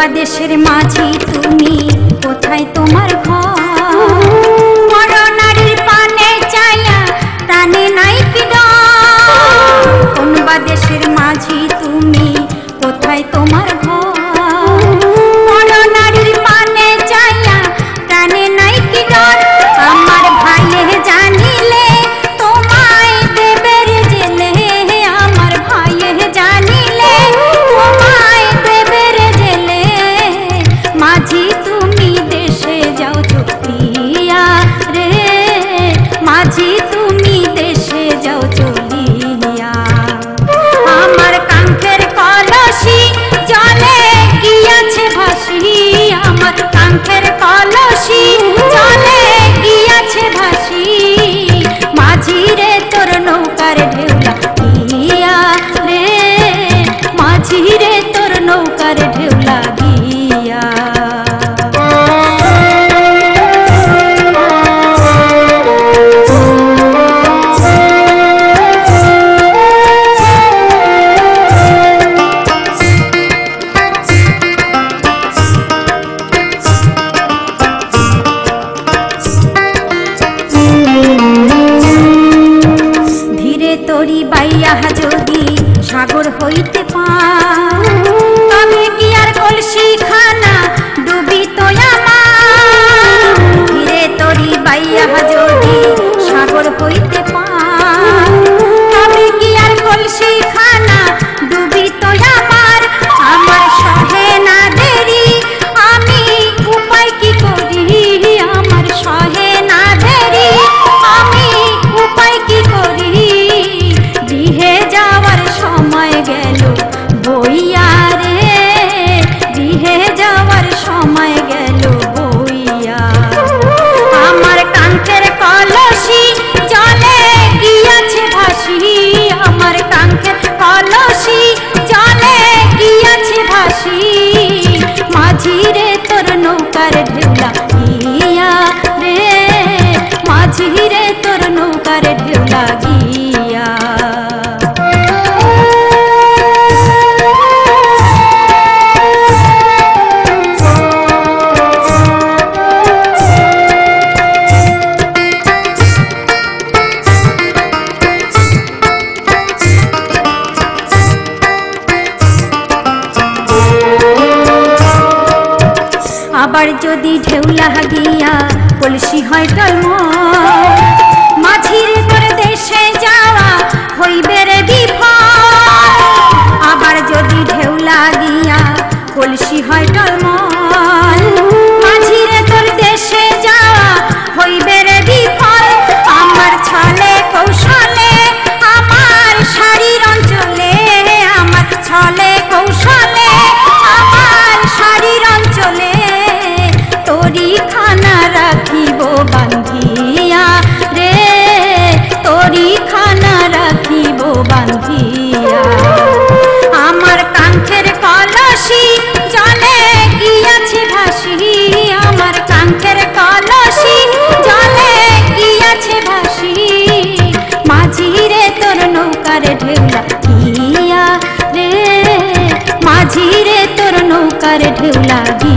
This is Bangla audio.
বা দেশের মাঝি তুমি, কোথায় তোমার ঘর? বড় নারীর পানে চাইয়া প্রাণে নাই কি ডর? কোন বা দেশের মাঝি তুমি, কোথায় তোমার ঘর? বড় নারীর পানে চাইয়া প্রাণে নাই কি ডর? আমার ভাইয়ে জানিলে তোমায় দেবে রে জেলে, আমার ভাইয়ে জানিলে তোমায় দেবে রে জেলে। মাঝি তুমি দেশে যাও চলিয়া রে, মাঝি তুমি দেশে যাও চলিয়া। আমার কাঙ্ক্ষের কলসি জলে গিয়াছে ভাসি, আমার কাঙ্ক্ষের কলসি জলে গিয়াছে ভাসি। মাঝি রে তোর নৌকার ঢেউলা গিয়া রে, মাঝি রে তোর নৌকার ঢেউলা গিয়া। তরি বাইয়া যদি সাগর হইতে পার, তবে কি আর কলসি খানা ডুবিত আমার? ধীরে তরি বাইয়া যদি সাগর হইতে পার, তবে কি আর কলসি খানা ডুবিত আমার? আমার সহে না দেরি, আমি উপায় কি করি? আমার সহে না দেরি, আমি উপায় কি করি? গৃহে যাওয়ার সময় গেল বইয়া রে, গৃহে যাওয়ার সময় গেল বইয়া। আমার কাঙ্ক্ষের কলসি জলে গিয়াছে ভাসি, আমার কাঙ্ক্ষের কলসি জলে গিয়াছে ভাসি। মাঝি রে তোর নৌকার ঢেউলা গিয়া রে, মাঝি রে তোর নৌকার ঢেউলা গিয়া। আবার যদি ঢেউলা গিয়া কলসি হয় টলমল, মাঝির তোর দেশে যাওয়া হইবে রে বিফল। আবার যদি ঢেউলা গিয়া কলসি হয় টলমল, মাঝির তোর দেশে যাওয়া হইবে রে বিফল। আমার ছলে কৌশলে আমার শাড়ির অঞ্চলে, আমার ছলে কৌশলে আমার শাড়ির অঞ্চলে তরি খানা রাখিব বান্ধিয়া রে, তরি খানা রাখিব বান্ধিয়া। আমার কাঙ্ক্ষের কলসি জলে গিয়াছে ভাসি, আমার কাঙ্ক্ষের কলসি জলে গিয়াছে ভাসি। মাঝি রে তোর নৌকার ঢেউলা গিয়া রে, মাঝি রে তোর নৌকার ঢেউলা গিয়া।